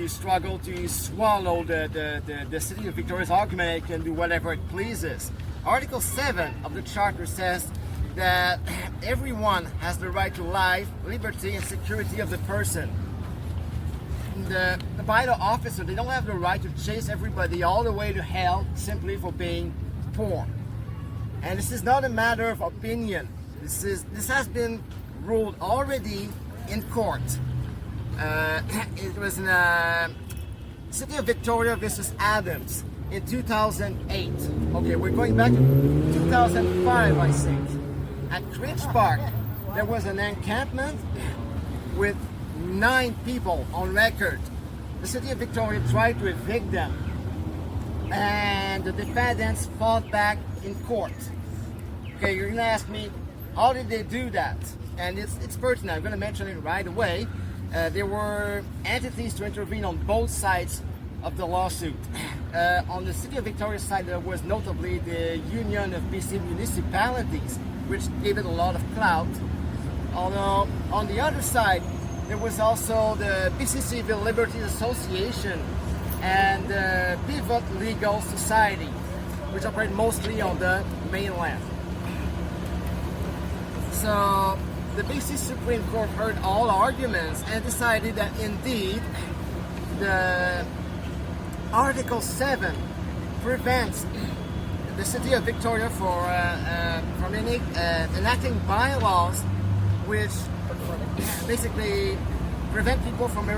to struggle to swallow the city of Victoria's argument. It can do whatever it pleases. Article 7 of the Charter says that everyone has the right to life, liberty, and security of the person. The bylaw officer, they don't have the right to chase everybody all the way to hell simply for being poor. And this is not a matter of opinion. This has been ruled already in court. It was in City of Victoria versus Adams in 2008. Okay, we're going back to 2005, I think. At Cridge Park, there was an encampment with 9 people on record. The City of Victoria tried to evict them, and the defendants fought back in court. Okay, you're gonna ask me, how did they do that? And it's pertinent. I'm gonna mention it right away. There were entities to intervene on both sides of the lawsuit. On the City of Victoria side, there was notably the Union of BC Municipalities, which gave it a lot of clout. Although on the other side, there was also the BC Civil Liberties Association and the Pivot Legal Society, which operate mostly on the mainland. So the BC Supreme Court heard all arguments and decided that indeed the Article 7 prevents the City of Victoria from enacting bylaws which basically prevent people from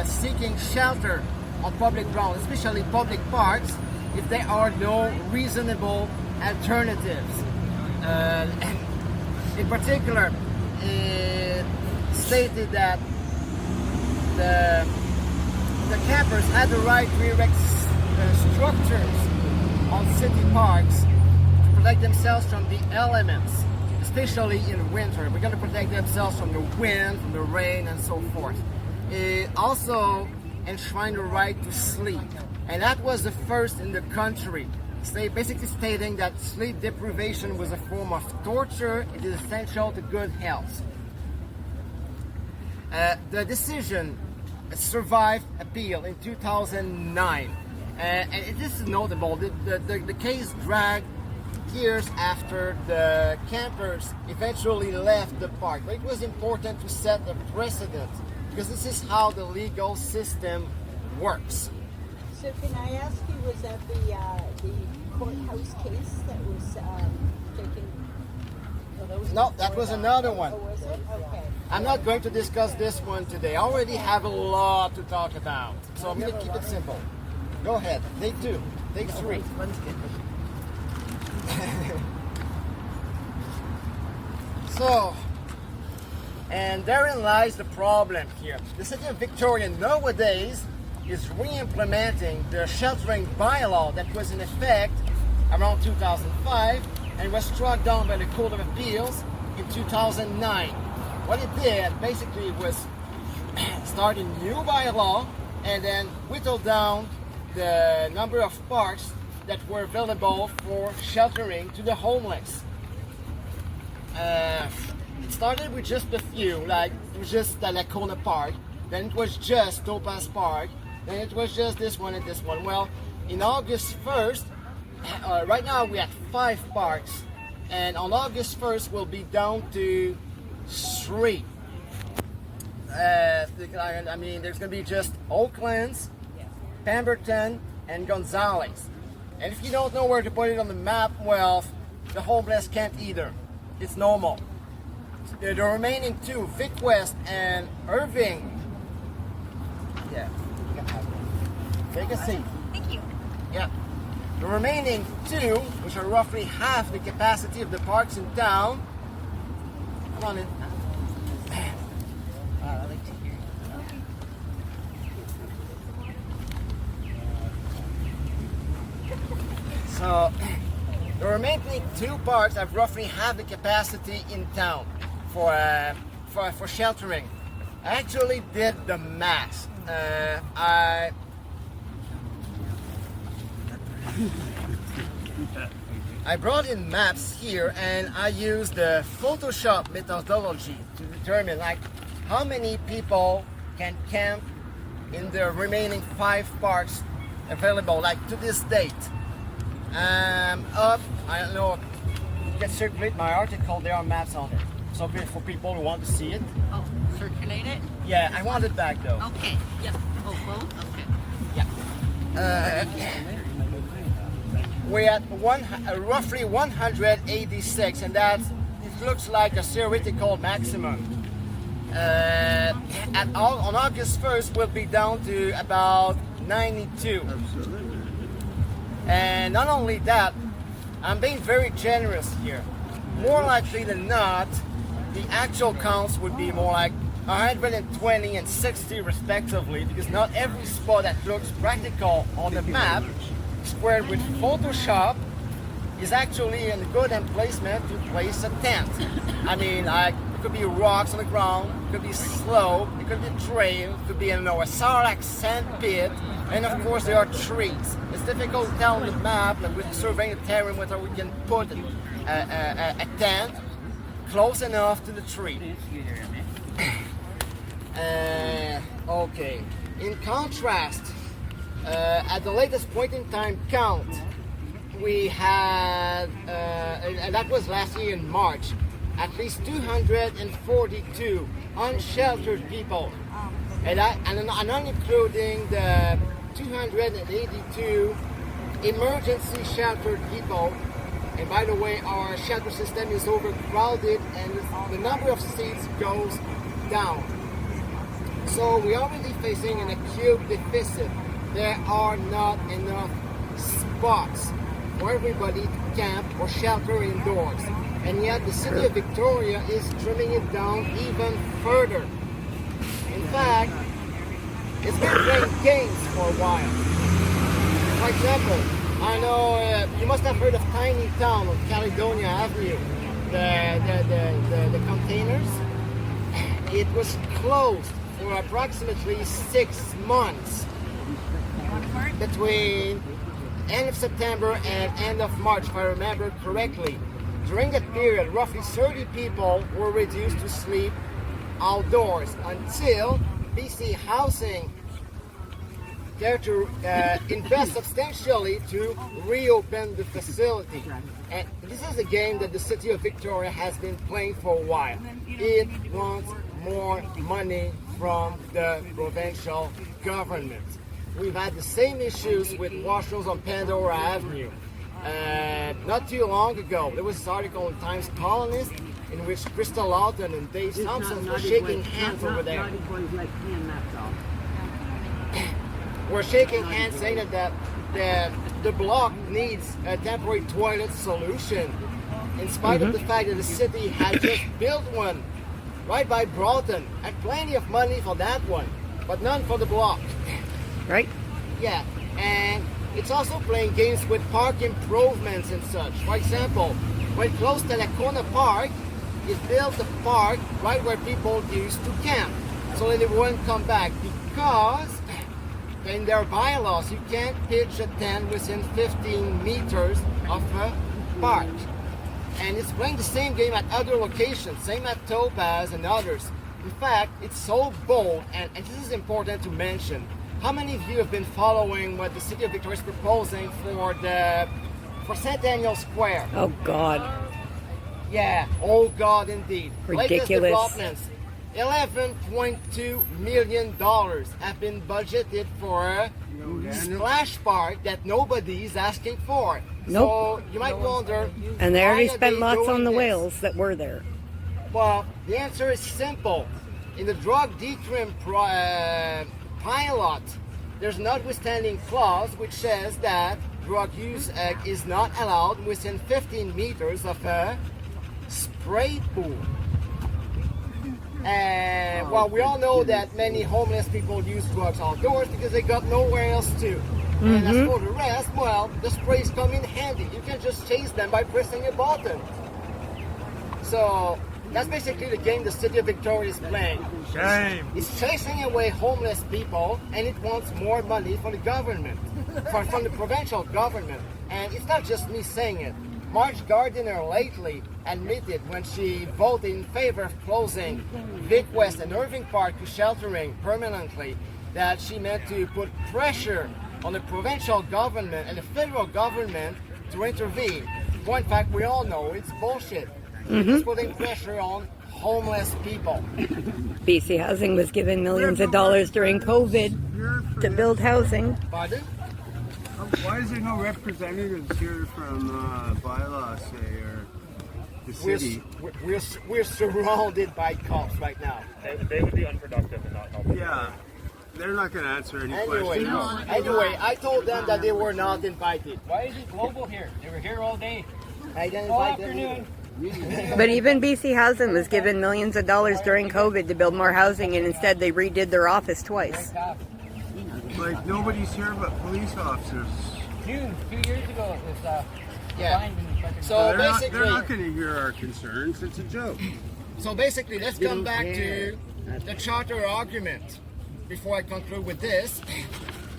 seeking shelter on public ground, especially public parks, if there are no reasonable alternatives. In particular, it stated that the campers had the right to erect structures on city parks to protect themselves from the elements, especially in winter. We're going to protect themselves from the wind, from the rain, and so forth. It also enshrined the right to sleep, and that was the first in the country. Basically stating that sleep deprivation was a form of torture. It is essential to good health. The decision survived appeal in 2009, and it is notable that the case dragged years after the campers eventually left the park. But it was important to set a precedent because this is how the legal system works. So can I ask you, was that the courthouse case that was taken? No, that was another one. Oh, was it? Okay. I'm not going to discuss this one today. I already have a lot to talk about, so I'm going to keep it simple. Go ahead. Take 2. Take 3. So, and therein lies the problem here. The City of Victoria nowadays is re-implementing the sheltering bylaw that was in effect around 2005 and was struck down by the Court of Appeals in 2009. What it did basically was start a new bylaw and then whittle down the number of parks that were available for sheltering to the homeless. It started with just a few, like it was just the Lekwungen Park, then it was just Topaz Park, then it was just this one and this one. Well, in August 1st, right now we have 5 parks, and on August 1st we'll be down to 3. I mean, there's going to be just Oaklands, Pemberton, and Gonzales. And if you don't know where to put it on the map, well, the homeless can't either. It's normal. The remaining 2, Vic West and Irving. Yeah, you can have it. Take a seat. Thank you. Yeah. The remaining 2, which are roughly half the capacity of the parks in town. Come on in. I like to hear So, the remaining 2 parks have roughly half the capacity in town for sheltering. I actually did the math. I brought in maps here and I used the Photoshop methodology to determine like how many people can camp in the remaining 5 parks available, like to this date. Up, I don't know, you can circulate my article, there are maps on it. So for people who want to see it. Oh, circulate it? Yeah, I want it back though. Okay, yep. Oh, both? Okay. Yeah. We're at roughly 186, and that it looks like a theoretical maximum. On August 1st, we'll be down to about 92. And not only that, I'm being very generous here. More likely than not, the actual counts would be more like 120 and 60 respectively, because not every spot that looks practical on the map, squared with Photoshop, is actually in good emplacement to place a tent. I mean, like, it could be rocks on the ground, it could be slope, it could be trail, it could be, a sarlacc sand pit, and of course there are trees. It's difficult to tell on the map, and with surveying the terrain, whether we can put a tent close enough to the tree. Okay. In contrast, at the latest point in time count, we had, and that was last year in March, at least 242 unsheltered people, and I'm not including the 282 emergency sheltered people. And by the way, our shelter system is overcrowded and the number of seats goes down. So we are really facing an acute deficit. There are not enough spots for everybody to camp or shelter indoors. And yet the city of Victoria is trimming it down even further. In fact, it's been playing games for a while. For example, I know you must have heard of Tiny Town on Caledonia Avenue, the containers. It was closed for approximately 6 months between end of September and end of March, if I remember correctly. During that period, roughly 30 people were reduced to sleep outdoors until BC Housing there to invest substantially to reopen the facility. And this is a game that the city of Victoria has been playing for a while. It wants more money from the provincial government. We've had the same issues with washrooms on Pandora Avenue. Not too long ago, there was this article in Times Colonist in which Crystal Lawton and Dave Thompson were shaking hands over there. We're shaking hands saying that the block needs a temporary toilet solution, in spite of the fact that the city had just built one right by Broughton, had plenty of money for that one, but none for the block. Right? Yeah, and it's also playing games with park improvements and such. For example, when close to Lekwungen Park, it built a park right where people used to camp, so that they wouldn't come back, because in their bylaws, you can't pitch a tent within 15 meters of a park. And it's playing the same game at other locations, same at Topaz and others. In fact, it's so bold, and this is important to mention. How many of you have been following what the city of Victoria is proposing for Centennial Square? Oh, God. Yeah, oh God, indeed. Ridiculous. Latest developments. $11.2 million have been budgeted for a splash park that nobody is asking for. Nope. So you might wonder. And they already why are spent they lots doing on the this? whales that were there. Well, the answer is simple. In the drug decrim pilot, there's notwithstanding clause which says that drug use is not allowed within 15 meters of a spray pool. And well, we all know that many homeless people use drugs outdoors because they got nowhere else to. And as for the rest, well, the sprays come in handy. You can just chase them by pressing a button. So that's basically the game the city of Victoria is playing. Shame. It's chasing away homeless people, and it wants more money from the government, from the provincial government. And it's not just me saying it. Marge Gardiner lately admitted when she voted in favor of closing Vic West and Irving Park to sheltering permanently that she meant to put pressure on the provincial government and the federal government to intervene. Well, in fact, we all know it's bullshit. It's putting pressure on homeless people. BC Housing was given millions of dollars during COVID to build housing. Pardon? Why is there no representatives here from bylaws, say, or the city? We're surrounded by cops right now. They would be unproductive and not helpful. Yeah, they're not going to answer any questions. Anyway, I told them that they were not invited. Why is it global here? They were here all day. I didn't All invite them afternoon. either. But even BC Housing was given millions of dollars during COVID to build more housing, and instead they redid their office twice. Like, nobody's here but police officers. June, 2 years ago, it was Yeah. signed in fucking- So They're basically, not going to hear our concerns. It's a joke. let's come back to the charter argument. Before I conclude with this,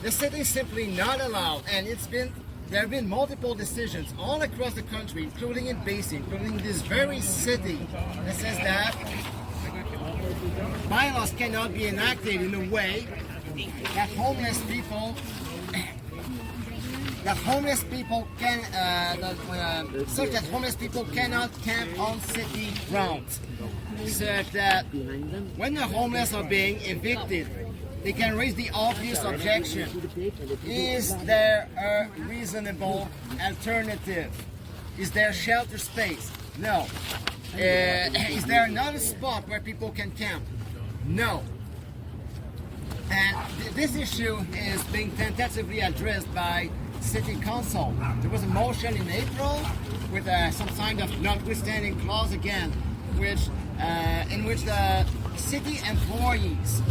the city is simply not allowed, and there have been multiple decisions all across the country, including in BC, including this very city, that says that bylaws cannot be enacted in a way that homeless people such that homeless people cannot camp on city grounds, such that when the homeless are being evicted, they can raise the obvious objection: is there a reasonable alternative? Is there shelter space? No. Is there another spot where people can camp? No. And this issue is being tentatively addressed by City Council. There was a motion in April with some kind of notwithstanding clause again, in which the city employees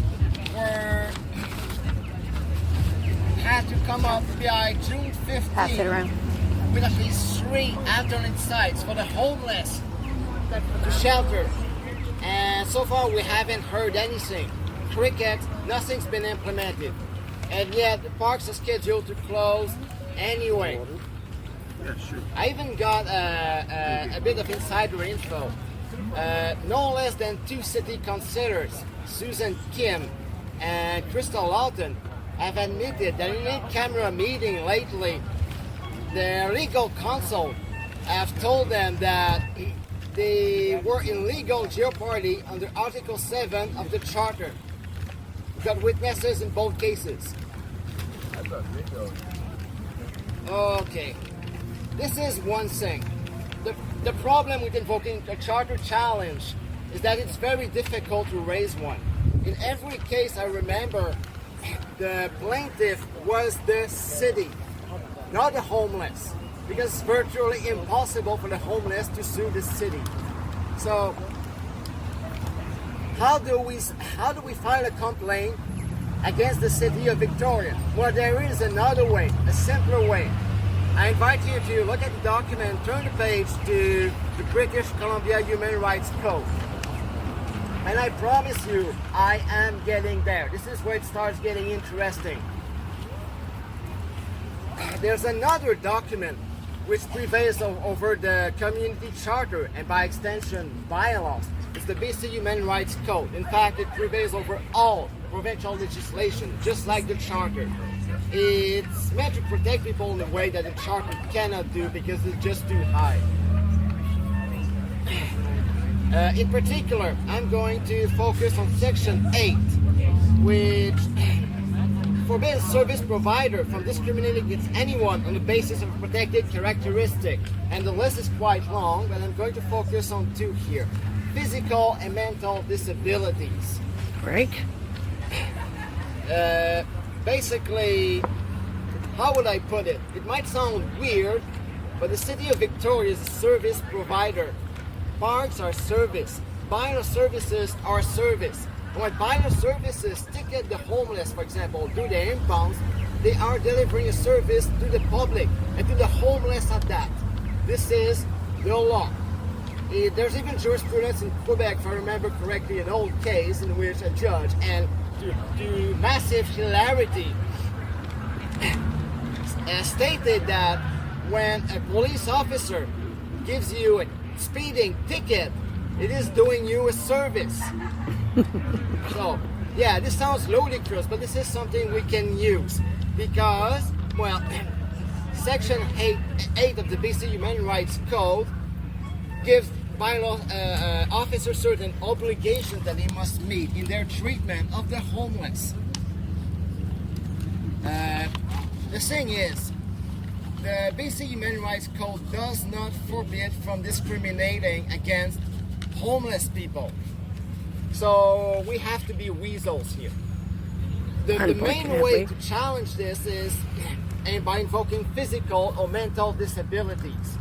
had to come up by June 15th Pass it around. with at least 3 alternate sites for the homeless to shelter. And so far we haven't heard anything. Cricket, nothing's been implemented. And yet the parks are scheduled to close anyway. Yeah, sure. I even got a bit of insider info. No less than 2 city councillors, Susan Kim and Crystal Lawton, have admitted that in a camera meeting lately, their legal counsel have told them that they were in legal jeopardy under Article 7 of the Charter. We got witnesses in both cases. Okay, this is one thing. The problem with invoking a charter challenge is that it's very difficult to raise one. In every case I remember, the plaintiff was the city, not the homeless, because it's virtually impossible for the homeless to sue the city. So how do we file a complaint against the city of Victoria? Well, there is another way, a simpler way. I invite you to look at the document, turn the page to the British Columbia Human Rights Code. And I promise you, I am getting there. This is where it starts getting interesting. There's another document which prevails over the community charter and by extension bylaws. It's the BC Human Rights Code. In fact, it prevails over all provincial legislation, just like the charter. It's meant to protect people in a way that the charter cannot do because it's just too high. In particular, I'm going to focus on Section 8, which forbids service provider from discriminating against anyone on the basis of a protected characteristic. And the list is quite long, but I'm going to focus on 2 here. Physical and mental disabilities. Right? Basically, how would I put it? It might sound weird, but the city of Victoria is a service provider. Parks are service. Bylaw services are service. And when bylaw services ticket the homeless, for example, do their impounds, they are delivering a service to the public and to the homeless at that. This is the law. There's even jurisprudence in Quebec, if I remember correctly, an old case in which a judge, and to massive hilarity, stated that when a police officer gives you a speeding ticket, it is doing you a service. So Yeah, this sounds ludicrous, but this is something we can use because, well, Section 8 of the BC Human Rights Code gives bylaw officers certain obligations that they must meet in their treatment of the homeless. The thing is, the BC Human Rights Code does not forbid from discriminating against homeless people. So we have to be weasels here. The main way to challenge this is by invoking physical or mental disabilities.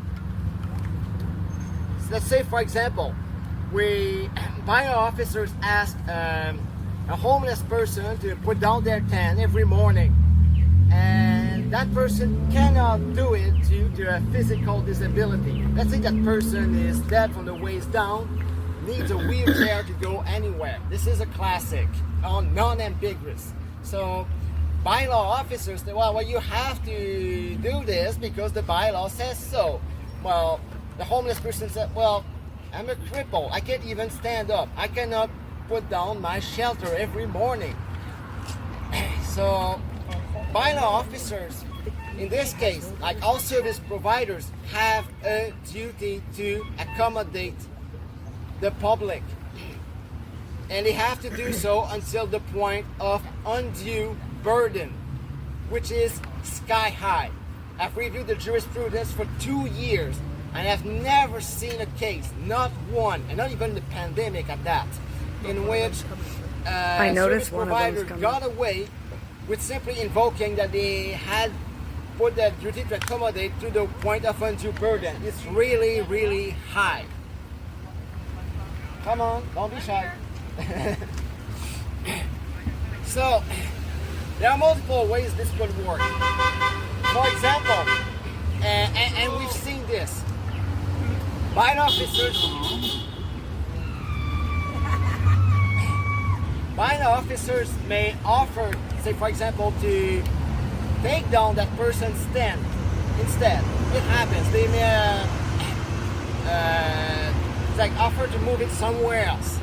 So let's say, for example, bylaw officers ask a homeless person to put down their tent every morning, and that person cannot do it due to a physical disability. Let's say that person is dead from the waist down, needs a wheelchair to go anywhere. This is a classic, non-ambiguous. So bylaw officers say, well, you have to do this because the bylaw says so. Well, the homeless person said, well, I'm a cripple. I can't even stand up. I cannot put down my shelter every morning. So bylaw officers, in this case, like all service providers, have a duty to accommodate the public. And they have to do so until the point of undue burden, which is sky high. I've reviewed the jurisprudence for 2 years, and I've never seen a case, not one, and not even the pandemic at that, in which I noticed service one provider of those got away with simply invoking that they had put that duty to accommodate to the point of undue burden. It's really, really high. Come on, don't be shy. So, there are multiple ways this could work. For example, and we've seen this, bylaw officers may offer, say for example, to take down that person's tent instead. It happens. They may offer to move it somewhere else.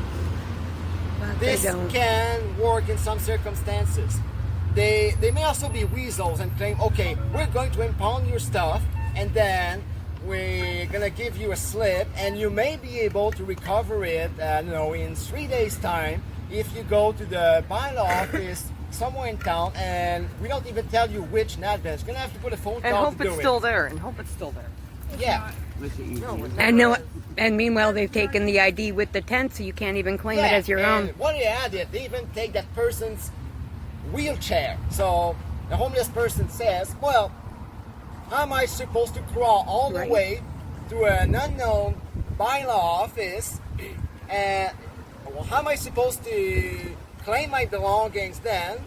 This can work in some circumstances. They may also be weasels and claim, okay, we're going to impound your stuff and then we're gonna give you a slip and you may be able to recover it in 3 days time if you go to the bylaw office somewhere in town, and we don't even tell you which in advance. You're gonna have to put a phone call to do it. And hope it's still there. Yeah. And meanwhile, they've taken the ID with the tent, so you can't even claim it as your own. What they added, they even take that person's wheelchair. So the homeless person says, well, how am I supposed to crawl all the way to an unknown bylaw office? And how am I supposed to claim my belongings then?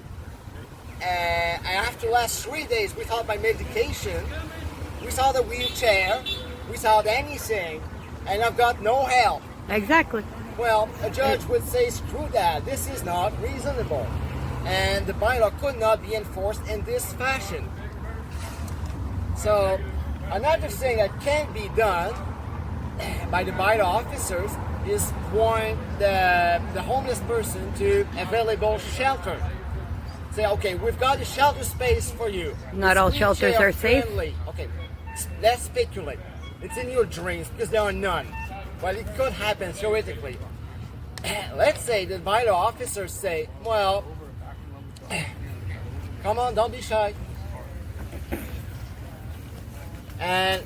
I have to last 3 days without my medication, without a wheelchair, without anything, and I've got no help. Exactly. Well, a judge would say, screw that, this is not reasonable. And the bylaw could not be enforced in this fashion. So, another thing that can be done by the bylaw officers is point the homeless person to available shelter. Say, okay, we've got a shelter space for you. Not all shelters are safe. Okay, let's speculate. It's in your dreams because there are none. But it could happen theoretically. Let's say the bylaw officers say, well, come on, don't be shy. And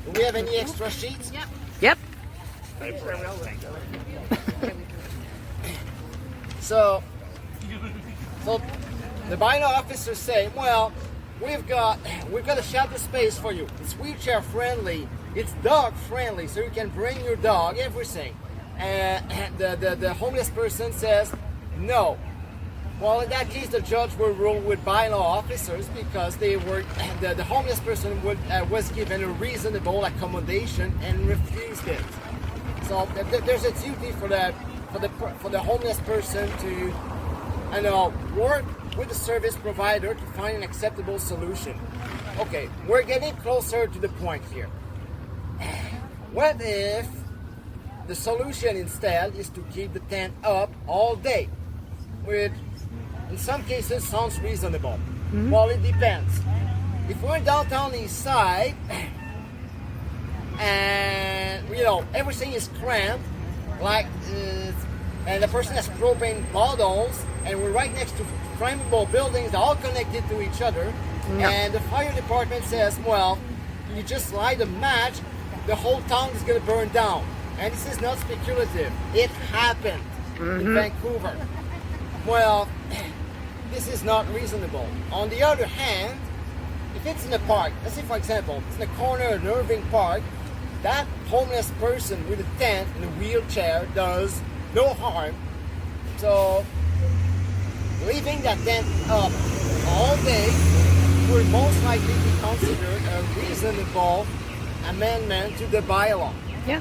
do we have any extra sheets? Yep. So the bylaw officers say, well, we've got a shelter space for you. It's wheelchair friendly, it's dog friendly, so you can bring your dog, everything. And the homeless person says no. Well, in that case, the judge will rule with bylaw officers because they were the homeless person was given a reasonable accommodation and refused it. So there's a duty for the homeless person to work with the service provider to find an acceptable solution. Okay, we're getting closer to the point here. What if the solution instead is to keep the tent up all day, which in some cases sounds reasonable. Well, it depends. If we're downtown east side and everything is cramped, like and the person has propane bottles, and we're right next to flammable buildings, they're all connected to each other, and the fire department says, well, you just light a match, the whole town is going to burn down. And this is not speculative. It happened in Vancouver. Well, this is not reasonable. On the other hand, if it's in a park, let's say for example, it's in the corner of an Irving Park, that homeless person with a tent and a wheelchair does no harm. So, leaving that tent up all day would most likely be considered a reasonable amendment to the bylaw. Yeah.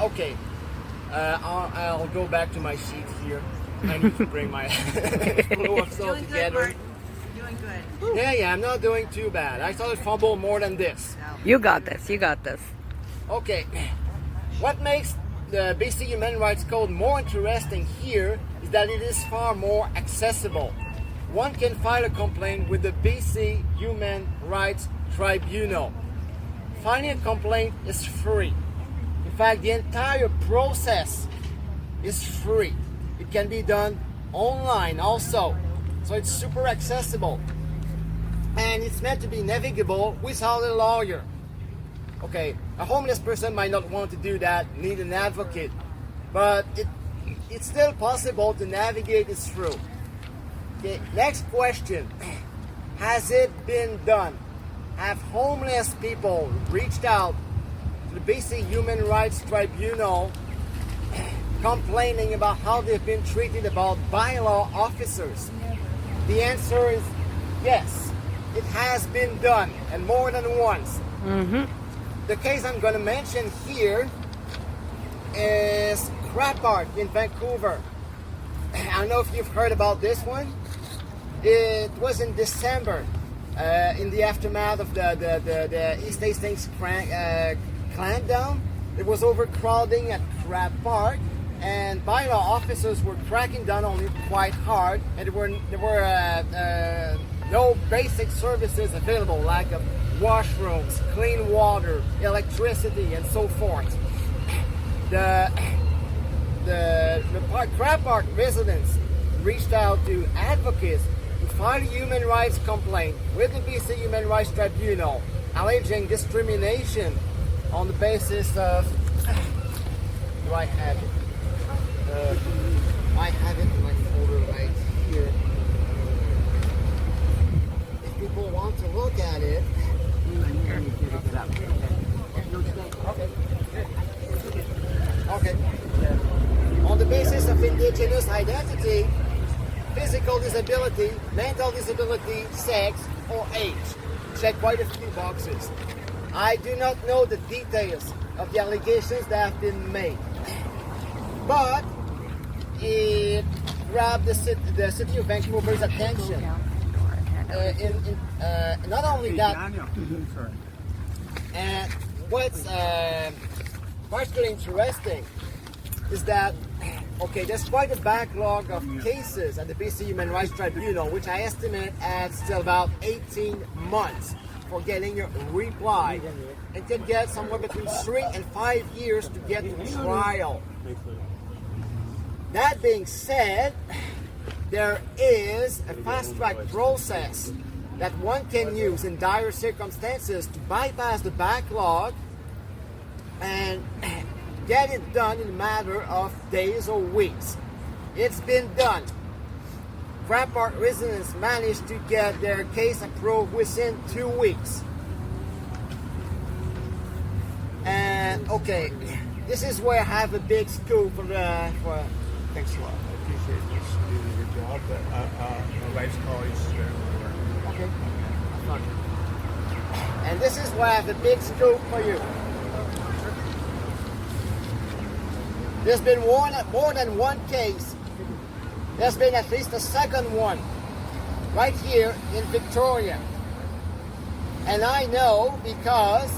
Okay, I'll go back to my sheet here. I need to bring my flow of soul Doing good, together. Mark. Doing good. Yeah, I'm not doing too bad. I thought I'd fumble more than this. You got this. You got this. Okay, what makes the BC Human Rights Code more interesting here is that it is far more accessible. One can file a complaint with the BC Human Rights Tribunal. Filing a complaint is free. In fact, the entire process is free. It can be done online also. So it's super accessible. And it's meant to be navigable without a lawyer. Okay, a homeless person might not want to do that, need an advocate. But it's still possible to navigate this through. Okay, next question. Has it been done? Have homeless people reached out to the BC Human Rights Tribunal complaining about how they've been treated about bylaw officers? The answer is yes. It has been done, and more than once. The case I'm going to mention here is Crab Park in Vancouver. I don't know if you've heard about this one. It was in December, in the aftermath of the East Hastings clampdown. There was overcrowding at Crab Park, and bylaw officers were cracking down on it quite hard, and there were no basic services available, like washrooms, clean water, electricity, and so forth. The Crab Park residents reached out to advocates to file a human rights complaint with the BC Human Rights Tribunal, alleging discrimination on the basis of. Do I have it? I have it in my folder right here. If people want to look at it. Okay. On the basis of indigenous identity, physical disability, mental disability, sex, or age. Check quite a few boxes. I do not know the details of the allegations that have been made, but it grabbed the city of Vancouver's attention. Not only that, and what's particularly interesting is that, okay, there's quite a backlog of cases at the BC Human Rights Tribunal, which I estimate at still about 18 months for getting a reply, and can get somewhere between 3 and 5 years to get to trial. That being said, there is a fast-track process that one can use in dire circumstances to bypass the backlog and get it done in a matter of days or weeks. It's been done. Crab Park residents managed to get their case approved within 2 weeks. And okay, this is where I have a big scoop for thanks a lot. I appreciate you doing your job, but my wife's colleagues Okay. And this is why I have a big scoop for you. There's been more than one case. There's been at least a second one right here in Victoria. And I know because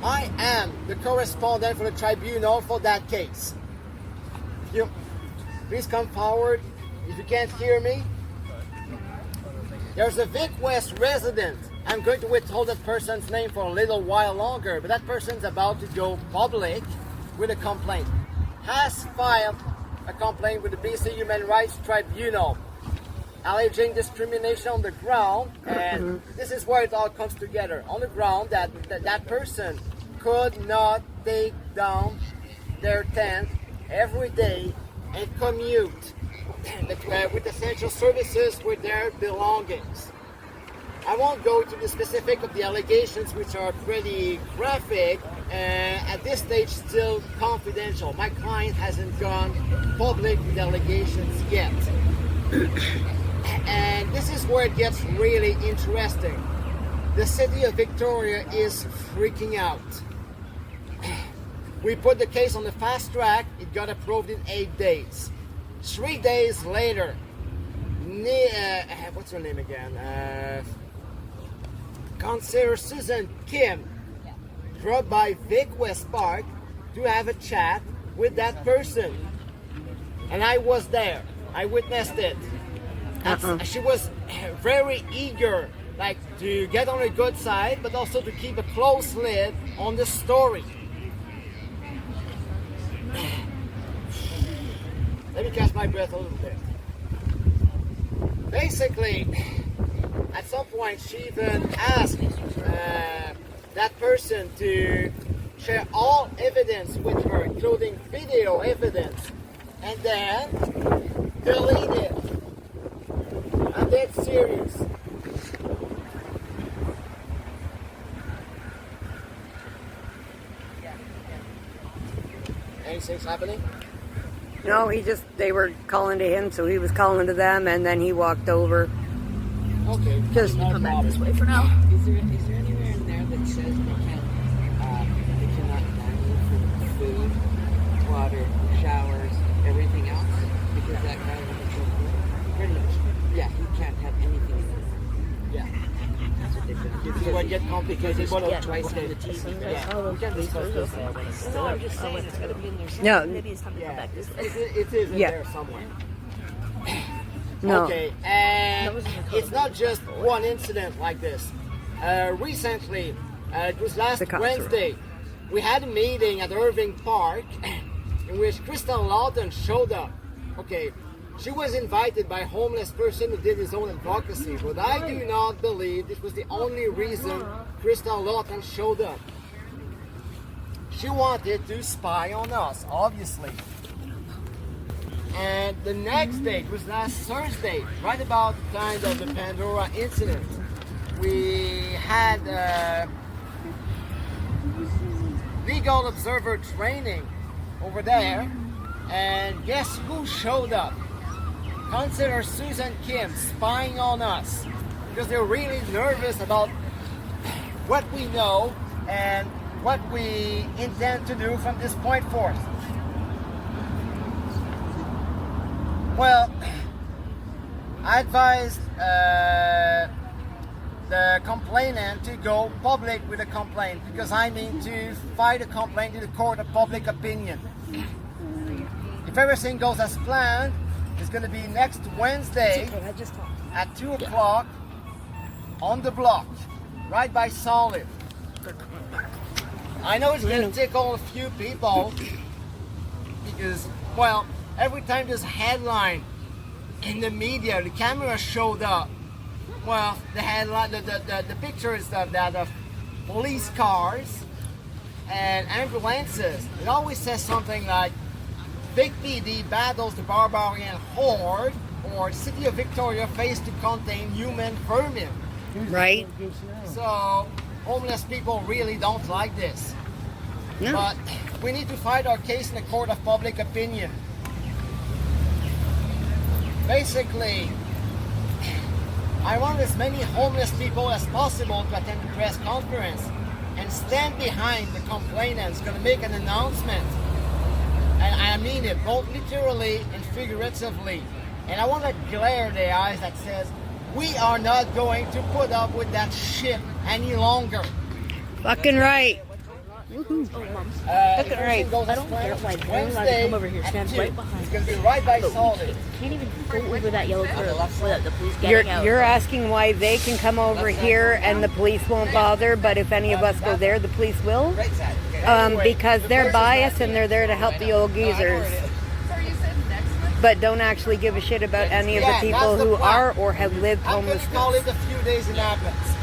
I am the correspondent for the tribunal for that case. You, please come forward if you can't hear me. There's a Vic West resident. I'm going to withhold that person's name for a little while longer, but that person's about to go public with a complaint. Has filed a complaint with the BC Human Rights Tribunal, alleging discrimination on the ground, and this is where it all comes together. On the ground that person could not take down their tent every day and commute with essential services with their belongings. I won't go to the specific of the allegations, which are pretty graphic, at this stage still confidential. My client hasn't gone public with allegations yet. And this is where it gets really interesting. The city of Victoria is freaking out. We put the case on the fast track. It got approved in 8 days. 3 days later, what's her name again? Councillor Susan Kim brought by Vic West Park to have a chat with that person. And I was there. I witnessed it. She was very eager, like, to get on a good side, but also to keep a close lid on the story. Let me catch my breath a little bit. Basically, at some point, she even asked that person to share all evidence with her, including video evidence, and then delete it. I'm dead serious. Anything's happening? No, they were calling to him, so he was calling to them, and then he walked over. Okay. Just no come back problem. this way for now. Is there anywhere in there that says they cannot handle food, water, showers, everything else? Because that guy was a chauffeur. Pretty much. Yeah, he can't have anything in there. Yeah. That's what they've been. This is what gets complicated. Yeah, twice on the TV. Yeah, we can discuss this. No, I'm just saying it's got to be in there somewhere. No. Maybe it's time to come back this way. It is in Yeah. there somewhere. No. Okay, and it's not just one incident like this. Recently, it was last The cops Wednesday, we had a meeting at Irving Park in which Crystal Lawton showed up. Okay, she was invited by a homeless person who did his own advocacy, but I do not believe this was the only reason Crystal Lawton showed up. She wanted to spy on us, obviously. And the next day, it was last Thursday, right about the time of the Pandora incident, we had legal observer training over there, and guess who showed up? Councillor Susan Kim spying on us, because they're really nervous about what we know and what we intend to do from this point forth. Well, I advised the complainant to go public with a complaint, because I mean to fight a complaint to the court of public opinion. If everything goes as planned, it's going to be next Wednesday at 2 o'clock on the block, right by Solid. I know it's going to tickle a few people because, well, every time there's a headline in the media, the camera showed up. Well, the headline, the pictures of police cars and ambulances. It always says something like, Big PD battles the barbarian horde, or City of Victoria face to contain human vermin. Right? So, homeless people really don't like this. No. But we need to fight our case in the court of public opinion. Basically, I want as many homeless people as possible to attend the press conference and stand behind the complainants going to make an announcement. And I mean it, both literally and figuratively. And I want to glare the eyes that says, We are not going to put up with that shit any longer. Fucking right. Fucking right. I don't care why they're allowed to come over here, stand right behind. It's going to be right by Solid. Can't even go over that yellow curve without the police getting out. You're asking why they can come over here and the police won't bother, but if any of us go there, the police will? Because they're biased and they're there to help the old geezers. But don't actually give a shit about any of the people who are or have lived homeless. I'm going to call it a few days in Athens.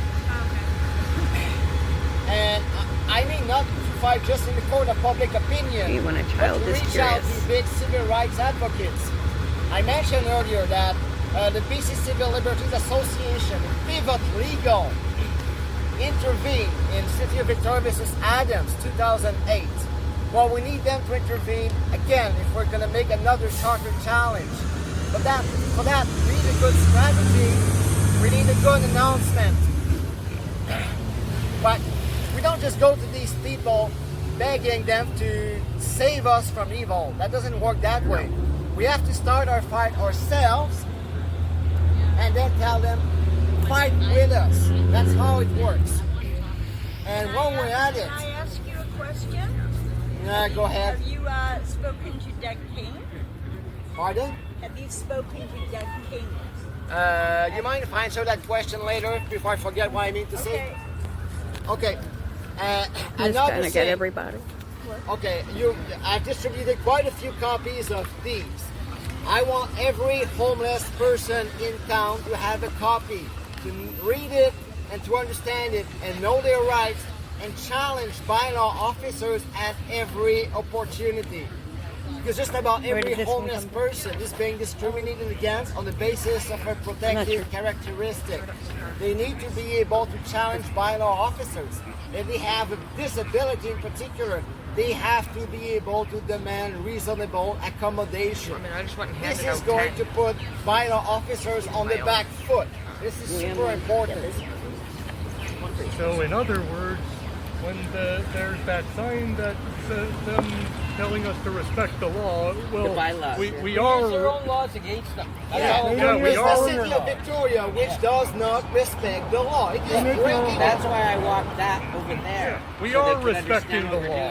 And I mean not to fight just in the court of public opinion, When a but child to is reach out curious. to big civil rights advocates. I mentioned earlier that the BC Civil Liberties Association, Pivot Legal, intervened in City of Victoria versus Adams 2008. Well, we need them to intervene again if we're going to make another charter challenge. But for that, we need a good strategy. We need a good announcement. But we don't just go to these people begging them to save us from evil. That doesn't work that way. We have to start our fight ourselves and then tell them, fight with us. That's how it works. And when we're at it... Can I ask you a question? Go ahead. Have you spoken to Doug King? Pardon? Have you spoken to Doug King? You mind if I answer that question later before I forget what I mean to say? Okay. Just Another trying to get thing. everybody. Okay, I've distributed quite a few copies of these. I want every homeless person in town to have a copy, to read it and to understand it and know their rights and challenge bylaw officers at every opportunity. Because just about every homeless person is being discriminated against on the basis of a protected characteristic. They need to be able to challenge bylaw officers. If they have a disability in particular, they have to be able to demand reasonable accommodation. This is going to put bylaw officers on the back foot. This is super important. So in other words, when there's that sign that says them telling us to respect the law, well, The bylaws, we yeah. we Their are. own laws against them. Yeah, we It's the are. city of Victoria which does not respect the law. It is breaking That's it. why I walked that over there. We so are they can respecting understand what the we're law.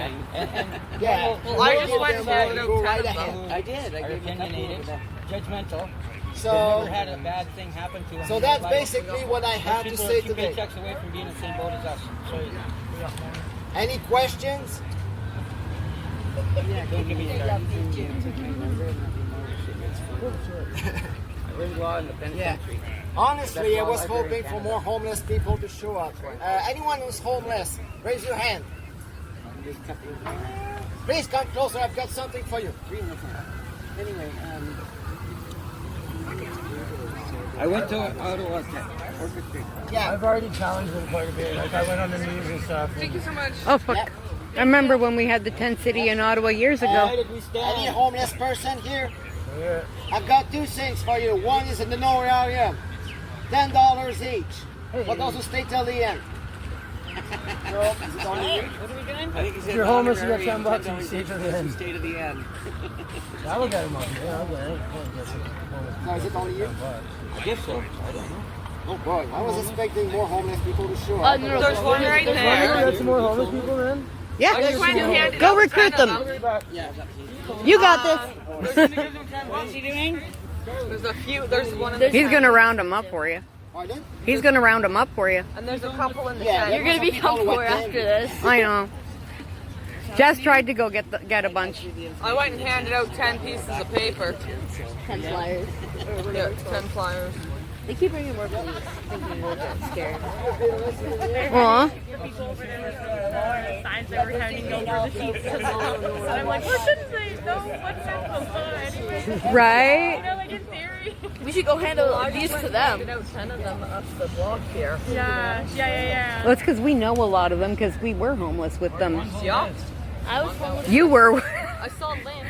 doing. Yeah. Well, I just Give went them to one, go right Canada ahead. I did. I are gave them a couple opinionated, over there. judgmental. So, They've never had a bad thing happen to them. so that's basically what I have to People say are 2 today. paychecks away from being in the same boat as us. So, Any questions? Yeah, don't get me started. We're law in the penitentiary. Honestly, I was hoping for more homeless people to show up. Anyone who's homeless, raise your hand. Please come closer. I've got something for you. Anyway, I went to Ottawa. Yeah. I've already challenged them quite a bit. Like I went on the news and stuff. Thank you so much. Oh, fuck. I remember when we had the tent city in Ottawa years ago. Any homeless person here? Yeah. I've got 2 things for you. One is in the Nowhere area. $10 each. For those who stay till the end. I think he said you're homeless, you got honorary $10 and you $10 stay to the each, end. Stay to the end. I will get them on. Yeah, I'll get it. No, is it only you? I guess so. I don't know. Oh boy, I was expecting more homeless people to show up. There's one right You there. got some more homeless people then? Yeah. Go recruit them. You got this. What's he doing? There's a few. There's one in the He's going to round them up for you. Pardon? He's going to round them up for you. and there's a couple in the Yeah, tent. You're gonna become poor after this. I know. Jess tried to go get a bunch. I went and handed out 10 pieces of paper. 10 flyers. Yeah, 10 flyers. They keep bringing more police, thinking we'll get scared. Aw. Signs they were handing over the sheets to moms. And I'm like, what shouldn't they know what's happening anyway? Right? You know, like in theory. We should go handle these to them. Handed out 10 of them up the block here. Yeah. Well, it's because we know a lot of them because we were homeless with them. Yeah. I was homeless. You were. I saw Lynn,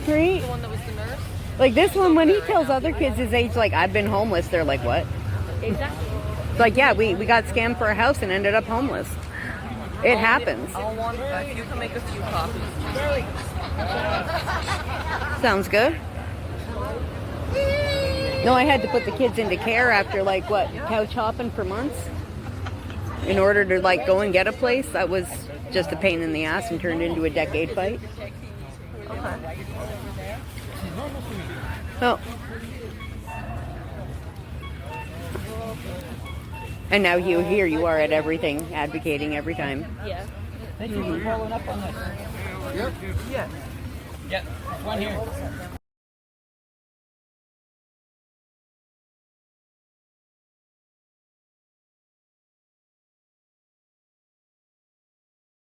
Right? the one that was the nurse. Like this one, when he tells other kids his age, like, I've been homeless, they're like, what? Exactly. It's like, yeah, we got scammed for a house and ended up homeless. It happens. I'll want if you can make a few copies. Sounds good. No, I had to put the kids into care after like what, couch hopping for months in order to like go and get a place. That was just a pain in the ass and turned into a decade fight. Okay. Oh. And now here you are at everything, advocating every time. Yeah. Thank you for following up on this. Yep. Yeah. Yeah, one here.